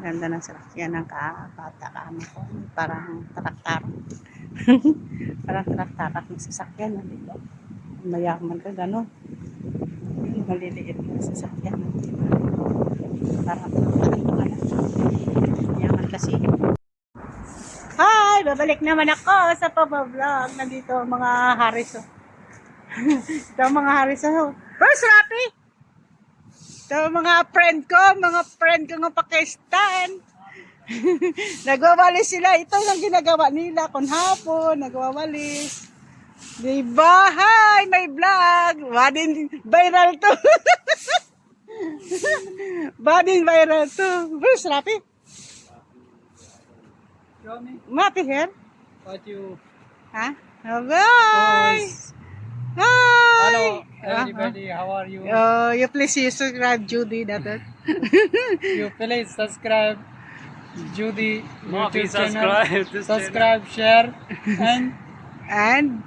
Ganda ng sasakyan ng bata kami ko. Parang traktar. Parang traktar at sasakyan. Diba? Mayaman ka, gano'n. Maliliit na sasakyan. Diba? Parang traktar. Mayaman kasi. Hi! Babalik naman ako sa pabablog. Nandito ang mga Haris. Ito ang mga Haris. Where's Rapi? Ito ang mga friend ko ng Pakistan. Nagwawalis sila. Ito lang ginagawa nila kung hapon. Nagwawalis. Diba? Hi! May vlog. Badin viral to. Badin viral to. Where's Rapi? Mapi here? What you? Huh? Oh, guys! Hi! Hello, everybody. How are you? You please subscribe Judy that. You please subscribe Judy Mafi, YouTube channel. subscribe this Subscribe, share, and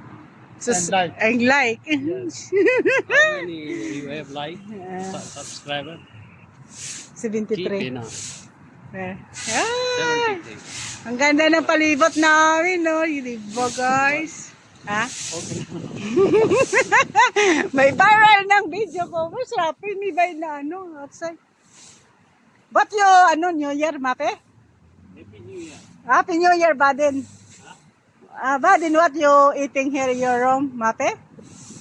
And like. And like. How many you have like subscriber? 73. Na. Ay! 73. Ang ganda ng palibot namin, no? Diba, guys? Ha? Okay. May viral ng video ko. Mas rapi, may viral na ano, outside. What you, New Year, Mape? Happy New Year. Happy New Year, Baden. Baden, what you eating here in your room, Mape?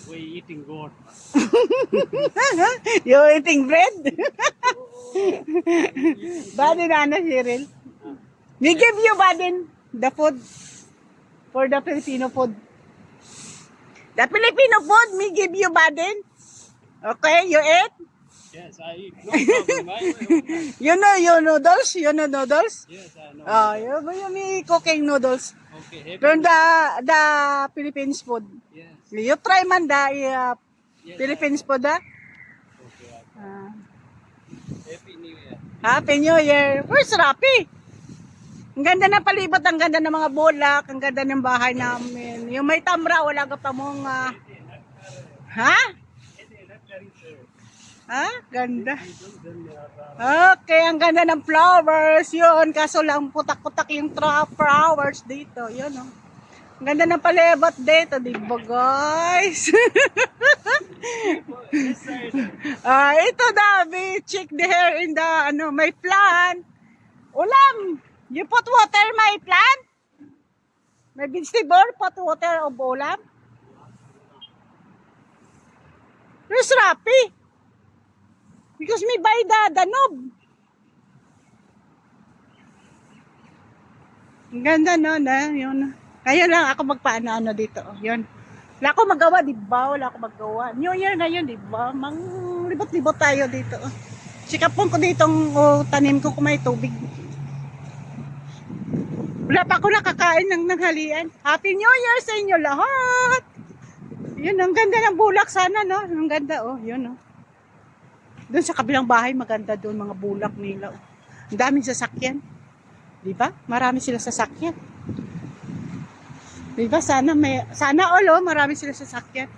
We eating goat. You eating bread? Baden, ano, Cyril? We give you, Baden, the food for the Filipino food. The Filipino food, we give you, Baden. Okay, you eat? Yes, I eat. No problem. You know noodles? You know noodles? Yes, I know. You me cooking noodles. Okay. Happy From New Year. the Philippines food. Yes. You try man the Yes, Philippines food, ha? Okay. Happy New Year. Happy New Year. Where's Rapi? Ang ganda ng palibot, ang ganda ng mga bulak, ang ganda ng bahay namin. Yung may tamra, wala ka pa mong... ha? Ha? Ganda. Okay, ang ganda ng flowers. Yun, kaso lang putak-putak yung flowers dito. Yun, oh. Ang ganda ng palibot dito, di ba, guys? Ito, Davi. Check the hair in the, my plant. Ulam. You put water my plant? My vegetable, put water of ulam? Where's Rapi? Because me buy the knob. Ang ganda, no? Yun. Ngayon lang ako magpaano dito. Yun. Wala ako magawa, di ba? Wala ako magawa. New Year na yun, di ba? Mang libot-libot tayo dito. Sikapon ko ditong tanim ko kung may tubig. Wala pa ako nakakain ng nanghalian. Happy New Year sa inyo lahat! Yun, ang ganda ng bulak sana, no? Ang ganda, oh. Yun, oh. Doon sa kabilang bahay, maganda doon, mga bulak nila. Oh. Ang daming sasakyan. Diba? Marami sila sasakyan. Diba? Sana all, oh. Marami sila sasakyan.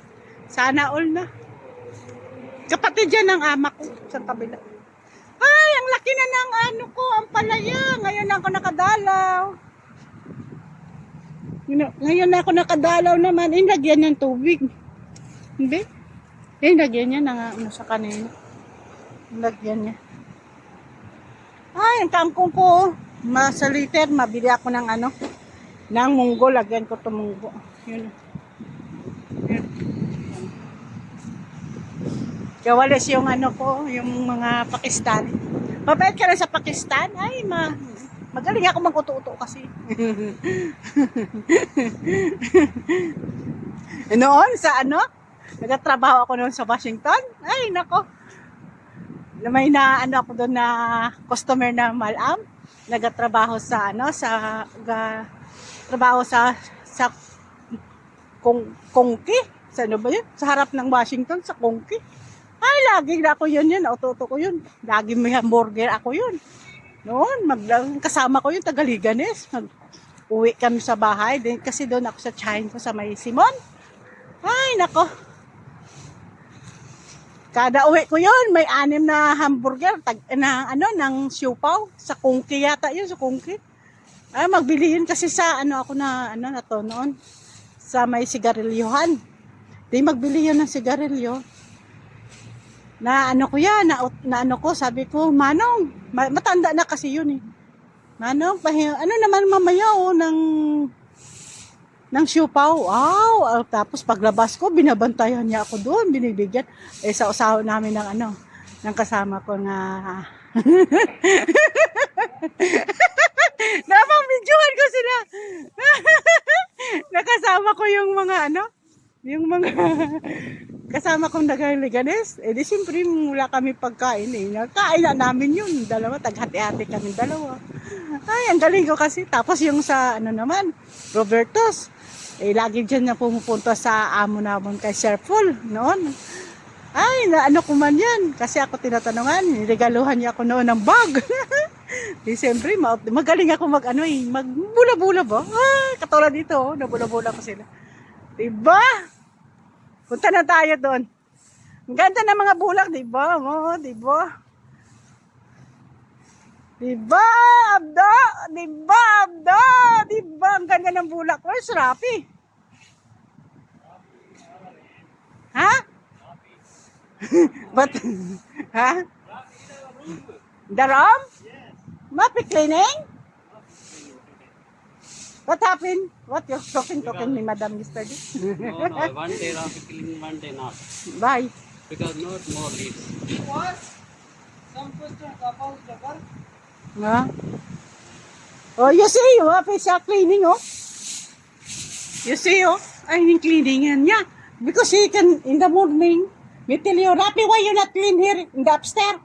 Sana all na. Kapatid yan ng ama ko sa kabila. Ay, ang laki na ng ang palaya. Ngayon ako nakadalaw. Ngayon ako nakadalaw naman. Lagyan ng tubig. Hindi? Lagyan niya ng sa kanina. Lagyan niya. Ay, ang kangkong ko. Sa liter, mabili ako ng ng munggo. Lagyan ko ito munggo. Yun. Yun. Kawalis yung ko, yung mga Pakistan. Mabait ka na sa Pakistan? Ay, magaling ako mag-uto-uto kasi. Noon, sa nagtatrabaho ako noon sa Washington. Ay, nako. May ako doon na customer na malam. Nagtatrabaho sa trabaho sa Kongki. Sa ba yun? Sa harap ng Washington, sa Kongki. Ay, lagi na ako yun. Auto-auto ko yun. Lagi may hamburger ako yun. Noon, kasama ko yung Tagaliganes. Uwi kami sa bahay. Kasi doon ako sa China ko sa may Simon. Ay, nako. Kada uwi ko yun, may 6 na hamburger, ng siupaw. Sa Kungki yata yun, sa Kungki. Ay, magbili yun kasi sa, na to noon. Sa may sigarilyohan. Di magbili yun ng sigarilyo. Na ano ko yan, na ano ko, sabi ko, Manong, matanda na kasi yun eh. Manong, ano naman mamaya ng siupaw. Wow! Tapos paglabas ko, binabantayan niya ako doon, binibigyan. Sa usaho namin ng kasama ko nga. Dapat videohan ko sila. Nakasama ko yung mga yung mga kasama kong nagaliganes. Di siyempre wala kami pagkain eh. Nakain na namin yun. Dalawa, taghati-hati kami dalawa. Ay, ang galing ko kasi. Tapos yung sa naman, Roberto's. Lagi dyan na pumupunta sa amo naman kay Sir Paul noon. Ay, ko man yan. Kasi ako tinatanungan, niregaluhan niya ako noon ng bag. Di siyempre, magaling ako magbula-bula ba? Ay, katulad dito, nabula-bula ko sila. Diba? Punta na tayo doon. Ang ganda ng mga bulak, diba? Diba? Diba, Abda? Diba, Abda? Diba, ang ganda ng bulak. Where's Rapi? Ha? But, ha? The room? Mapi cleaning? What happened? What you're talking ni Madam yesterday? No, no, one day Rafi clean, one day not. Bye. Because not more leaves. What? Some question about the work. Huh? Oh, you see, Mapi siya cleaning, oh. You see, oh. I mean, cleaning yan. Yeah. Because he can, in the morning, we tell you, Rapi, why you not clean here in the upstairs?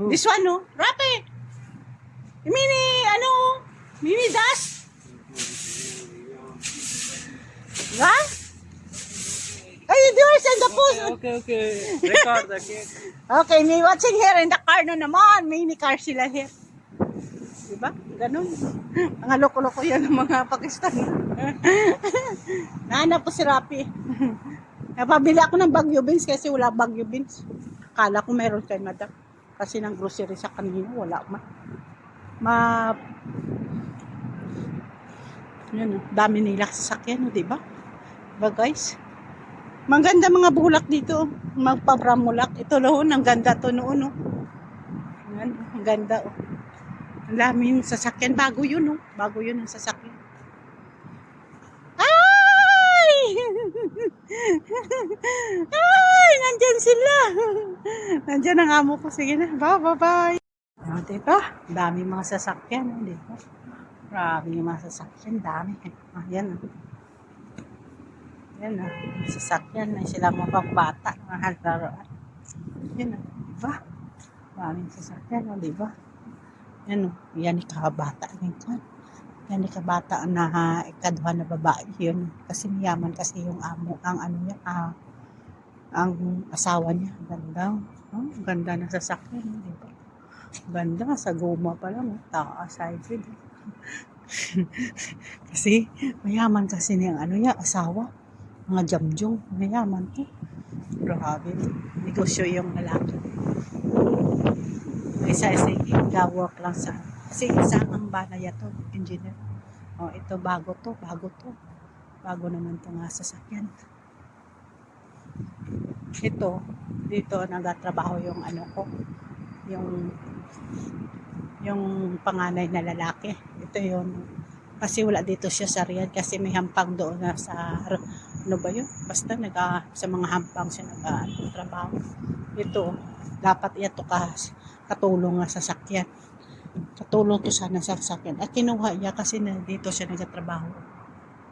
This one, no? Rapi! Mini dust? Huh? Are you doing in the post? Okay. Record the cake. Okay, may watching here in the car na naman. Mini car sila here. Diba? Ganun. Mga loko-loko yan ng mga Pakistani. Nahanap po si Rapi. Napabili ako ng Baguio beans kasi wala Baguio beans. Akala ko meron kay Madam. Kasi ng grocery sa kanina, wala man. Yun, dami nila sasakyan, di ba? Diba guys? Maganda mga bulak dito. Magpabramulak. Ito noon, ang ganda to noon. Oh. Yan, ang ganda. Oh. Ang dami yung sasakyan. Bago yun. Oh. Bago yun ang sasakyan. Ay! Ay! Nandyan sila. Nandyan ang amo ko. Sige na. Bye. Diba? Dami mga sasakyan. Diba? Grabe yung mga sasakyan. Dami. Yan. Yan o, sasakyan na sila mga bata, mga halaroan. Yan o, diba? Maraming sasakyan o, diba? Yan o, yan ikabata. Yan ikabata na ikaduhan na babae. Yun, kasi mayaman kasi yung amo, ang asawa niya. Ganda. Oh, ganda na sasakyan, diba? Ganda, sa goma pa lang. Taas, hybrid. Kasi, mayaman kasi niyang asawa. Mga jamjong, mayaman to. Grabe. Negosyo yung lalaki. Isa-isa work lang sa. Kasi isang ang banaya to, engineer. Oh, ito bago to. Bago naman to nga sasakyan. Ito, dito nagatrabaho yung ko. Yung panganay na lalaki. Ito yun. Kasi wala dito siya sa Riyadh kasi may hampang doon na sa basta sa mga hampang siya nag-trabaho. Ito, dapat ito katulong nga sa sasakyan. Katulong to sana sa sasakyan. At kinuha niya kasi na dito siya nagtatrabaho.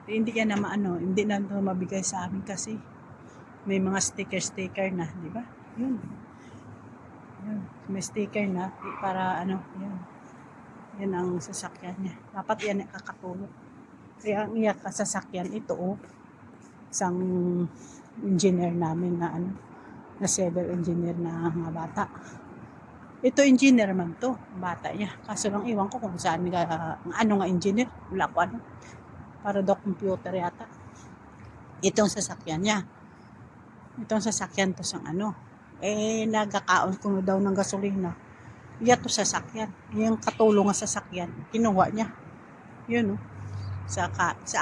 Hindi ka na hindi na ito mabigay sa amin kasi may mga sticker na, di ba? Yun. May sticker na para yun. Yan ang sasakyan niya. Dapat yan ay kakatulong. Kaya ang iyak sasakyan ito, isang engineer namin na civil engineer na mga bata. Ito engineer man to, bata niya. Kaso lang iwan ko kung saan nga engineer. Wala ko para daw computer yata. Itong sasakyan niya. Itong sasakyan to sang Nagkakaon ko na daw ng gasolina. Iya to sasakyan. Yung katulong sa sasakyan. Kinuha niya. Yun, oh. Sa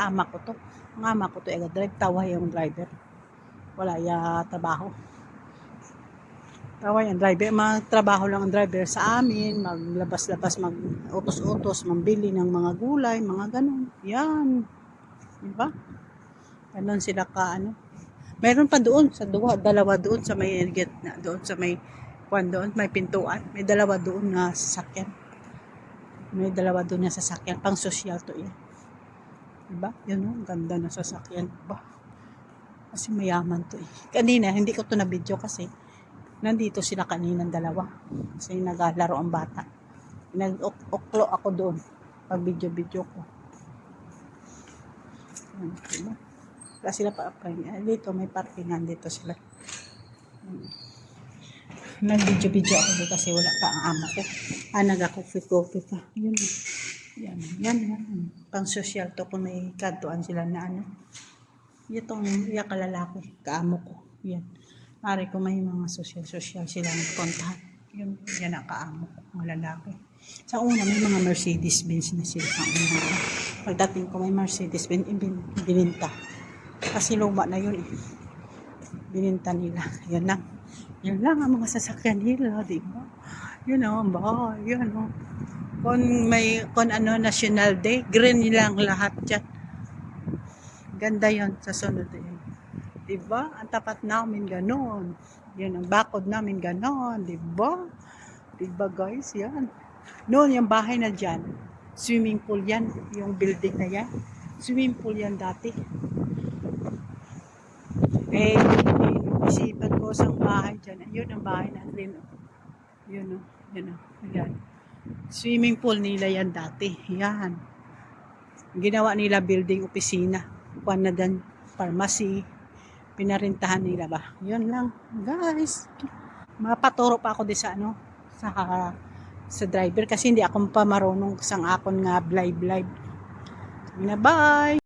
ama ko to. Ang ama ko to, drive. Tawa yung driver. Wala trabaho. Tawa yung driver. Magtrabaho lang ang driver sa amin. Maglabas-labas, mag-utos-utos, mambili ng mga gulay, mga ganun. Yan. Diba? Ganon sila Meron pa doon sa dalawa doon sa may gitna, doon sa may doon, may pintuan. May dalawa doon na sasakyan. May dalawa doon na sasakyan. Pang social to yan. Diba? Yun o, ganda na sasakyan. Diba? Kasi mayaman to eh. Kanina, hindi ko to na video kasi nandito sila kaninang dalawa. Kasi naglalaro ang bata. Nag-uklo ako doon. Pag video ko. Diba? Kasi sila dito may parkingan dito sila. Nag-video ako dito kasi wala pa ang ama ko. Nag-coffee pa. Yun. Yan. Pang social to kung may kantuan sila na Itong kalalaki, kaamo ko. Yan. Pare ko may mga social silang kontahan. Yan ang kaamo ko, mga lalaki. Sa una, may mga Mercedes-Benz na sila. Pagdating ko may Mercedes-Benz, bininta. Kasi luma na yun eh. Bininta nila. Yan lang ang mga sasakyan nila, di ba? Yun ang bahay, yan o. Kung National Day, green nilang lahat dyan. Ganda yon sa sunod yun. Di ba? Ang tapat namin ganon. Yan ang bakod namin ganon, di ba? Di ba guys, yan. Noon yung bahay na dyan, swimming pool yan, yung building na yan. Swimming pool yan dati. Isipan ko sa bahay dyan. Yun ang bahay natin. Yun. Yan. Swimming pool nila yan dati. Yan. Ginawa nila building opisina. Kuwan na dan pharmacy. Pinarintahan nila ba? Yun lang. Guys. Mapaturo pa ako di sa sa driver kasi hindi ako pa marunong sang akon nga blind. Bye.